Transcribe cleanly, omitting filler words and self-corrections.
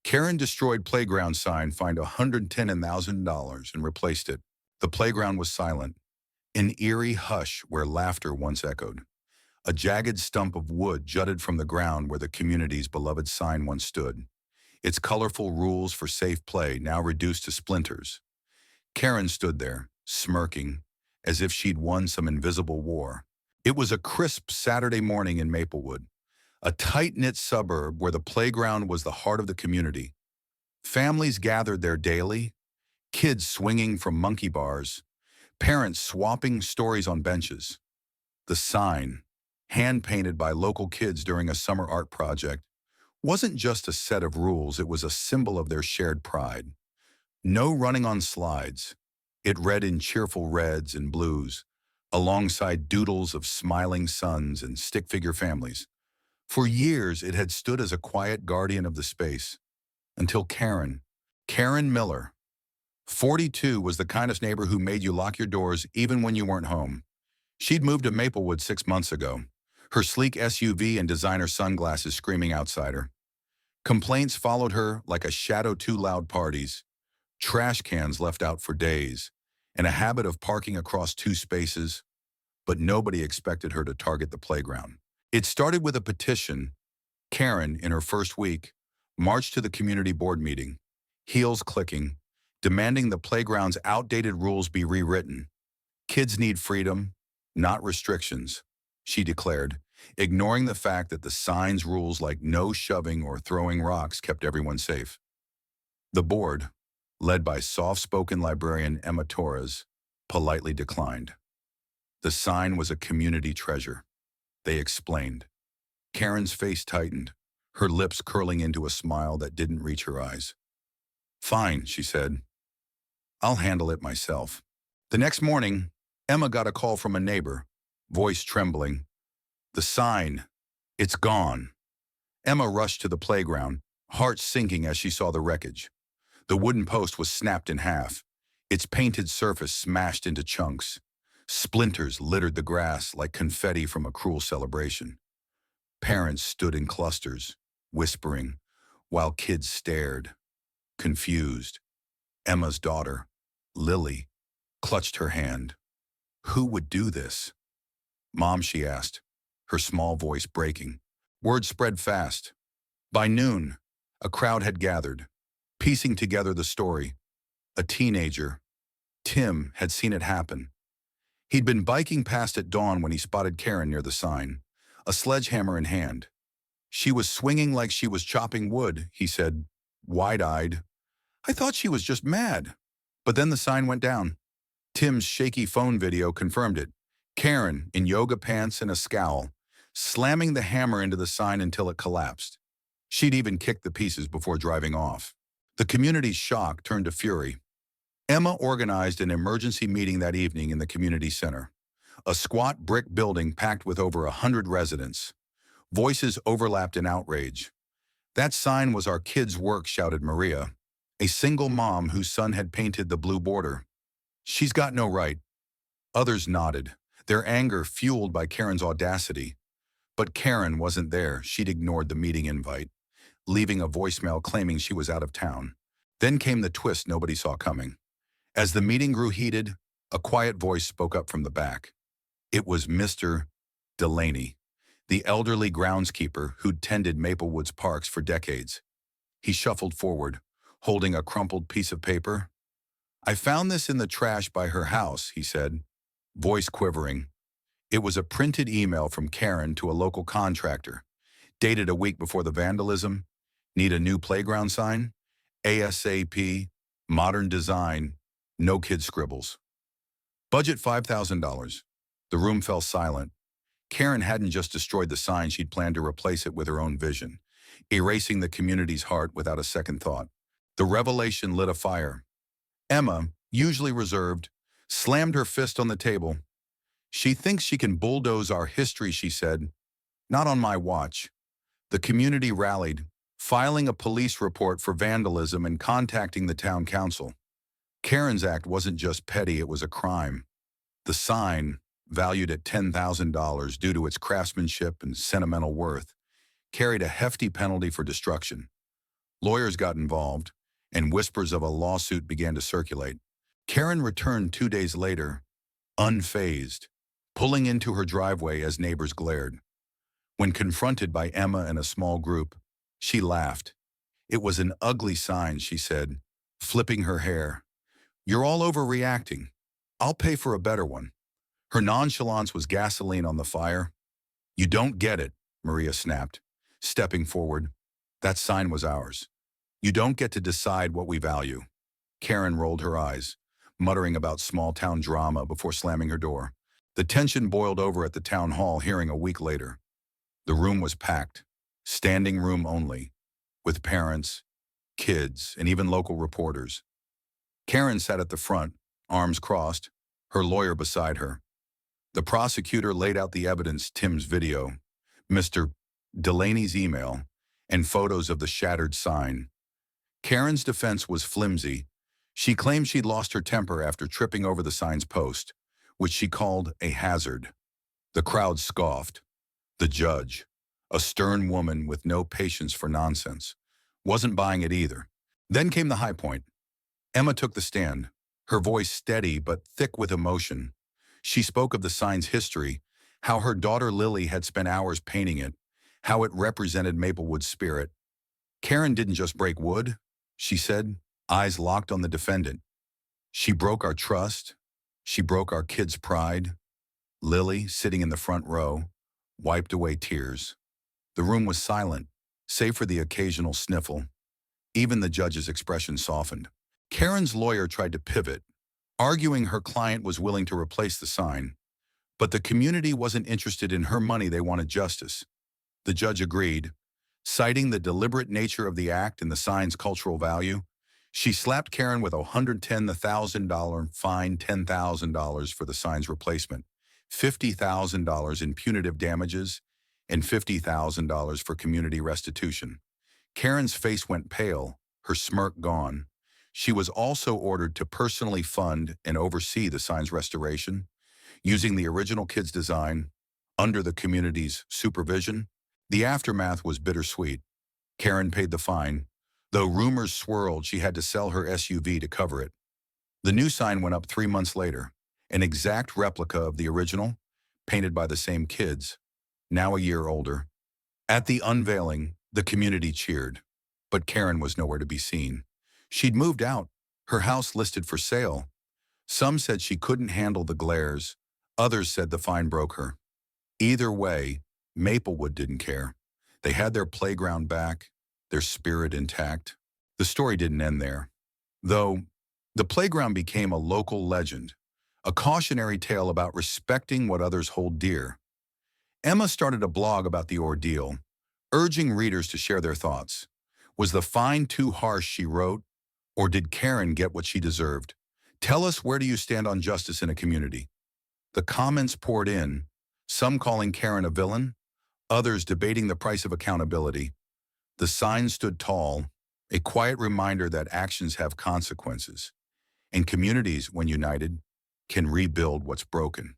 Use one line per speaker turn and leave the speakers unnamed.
Karen destroyed playground sign, fined $110,000 and replaced it. The playground was silent, an eerie hush where laughter once echoed. A jagged stump of wood jutted from the ground where the community's beloved sign once stood, its colorful rules for safe play now reduced to splinters. Karen stood there, smirking, as if she'd won some invisible war. It was a crisp Saturday morning in Maplewood, a tight-knit suburb where the playground was the heart of the community. Families gathered there daily, kids swinging from monkey bars, parents swapping stories on benches. The sign, hand-painted by local kids during a summer art project, wasn't just a set of rules, it was a symbol of their shared pride. No running on slides. It read in cheerful reds and blues, alongside doodles of smiling suns and stick-figure families. For years, it had stood as a quiet guardian of the space, until Karen Miller, 42, was the kind of neighbor who made you lock your doors even when you weren't home. She'd moved to Maplewood 6 months ago, her sleek SUV and designer sunglasses screaming outside her. Complaints followed her like a shadow too loud parties, trash cans left out for days, and a habit of parking across two spaces, but nobody expected her to target the playground. It started with a petition. Karen, in her first week, marched to the community board meeting, heels clicking, demanding the playground's outdated rules be rewritten. Kids need freedom, not restrictions, she declared, ignoring the fact that the sign's rules like no shoving or throwing rocks kept everyone safe. The board, led by soft-spoken librarian Emma Torres, politely declined. The sign was a community treasure, they explained. Karen's face tightened, her lips curling into a smile that didn't reach her eyes. "Fine," she said. "I'll handle it myself." The next morning, Emma got a call from a neighbor, voice trembling. "The sign, it's gone." Emma rushed to the playground, heart sinking as she saw the wreckage. The wooden post was snapped in half, its painted surface smashed into chunks. Splinters littered the grass like confetti from a cruel celebration. Parents stood in clusters, whispering, while kids stared, confused. Emma's daughter, Lily, clutched her hand. Who would do this? "Mom," she asked, her small voice breaking. Word spread fast. By noon, a crowd had gathered, piecing together the story. A teenager, Tim, had seen it happen. He'd been biking past at dawn when he spotted Karen near the sign, a sledgehammer in hand. "She was swinging like she was chopping wood," he said, wide-eyed. "I thought she was just mad." But then the sign went down. Tim's shaky phone video confirmed it. Karen, in yoga pants and a scowl, slamming the hammer into the sign until it collapsed. She'd even kicked the pieces before driving off. The community's shock turned to fury. Emma organized an emergency meeting that evening in the community center, a squat brick building packed with over 100 residents. Voices overlapped in outrage. "That sign was our kid's work," shouted Maria, a single mom whose son had painted the blue border. "She's got no right." Others nodded, their anger fueled by Karen's audacity. But Karen wasn't there. She'd ignored the meeting invite, leaving a voicemail claiming she was out of town. Then came the twist nobody saw coming. As the meeting grew heated, a quiet voice spoke up from the back. It was Mr. Delaney, the elderly groundskeeper who'd tended Maplewood's parks for decades. He shuffled forward, holding a crumpled piece of paper. "I found this in the trash by her house," he said, voice quivering. It was a printed email from Karen to a local contractor, dated a week before the vandalism. "Need a new playground sign? ASAP, modern design, no kid scribbles. Budget $5,000. The room fell silent. Karen hadn't just destroyed the sign, she'd planned to replace it with her own vision, erasing the community's heart without a second thought. The revelation lit a fire. Emma, usually reserved, slammed her fist on the table. "She thinks she can bulldoze our history," she said. "Not on my watch." The community rallied, filing a police report for vandalism and contacting the town council. Karen's act wasn't just petty, it was a crime. The sign, valued at $10,000 due to its craftsmanship and sentimental worth, carried a hefty penalty for destruction. Lawyers got involved, and whispers of a lawsuit began to circulate. Karen returned 2 days later, unfazed, pulling into her driveway as neighbors glared. When confronted by Emma and a small group, she laughed. "It was an ugly sign," she said, flipping her hair. "You're all overreacting. I'll pay for a better one." Her nonchalance was gasoline on the fire. "You don't get it," Maria snapped, stepping forward. "That sign was ours. You don't get to decide what we value." Karen rolled her eyes, muttering about small-town drama before slamming her door. The tension boiled over at the town hall hearing a week later. The room was packed, standing room only, with parents, kids, and even local reporters. Karen sat at the front, arms crossed, her lawyer beside her. The prosecutor laid out the evidence: Tim's video, Mr. Delaney's email, and photos of the shattered sign. Karen's defense was flimsy. She claimed she'd lost her temper after tripping over the sign's post, which she called a hazard. The crowd scoffed. The judge, a stern woman with no patience for nonsense, wasn't buying it either. Then came the high point. Emma took the stand, her voice steady but thick with emotion. She spoke of the sign's history, how her daughter Lily had spent hours painting it, how it represented Maplewood's spirit. Karen didn't just break wood, she said, eyes locked on the defendant. She broke our trust. She broke our kids' pride. Lily, sitting in the front row, wiped away tears. The room was silent, save for the occasional sniffle. Even the judge's expression softened. Karen's lawyer tried to pivot, arguing her client was willing to replace the sign. But the community wasn't interested in her money, they wanted justice. The judge agreed. Citing the deliberate nature of the act and the sign's cultural value, she slapped Karen with a $110,000 fine, $10,000 for the sign's replacement, $50,000 in punitive damages, and $50,000 for community restitution. Karen's face went pale, her smirk gone. She was also ordered to personally fund and oversee the sign's restoration, using the original kid's design, under the community's supervision. The aftermath was bittersweet. Karen paid the fine, though rumors swirled she had to sell her SUV to cover it. The new sign went up 3 months later, an exact replica of the original, painted by the same kids, now a year older. At the unveiling, the community cheered, but Karen was nowhere to be seen. She'd moved out, her house listed for sale. Some said she couldn't handle the glares, others said the fine broke her. Either way, Maplewood didn't care. They had their playground back, their spirit intact. The story didn't end there, though. The playground became a local legend, a cautionary tale about respecting what others hold dear. Emma started a blog about the ordeal, urging readers to share their thoughts. Was the fine too harsh, she wrote, or did Karen get what she deserved? Tell us, where do you stand on justice in a community? The comments poured in, some calling Karen a villain, others debating the price of accountability. The sign stood tall, a quiet reminder that actions have consequences, and communities, when united, can rebuild what's broken.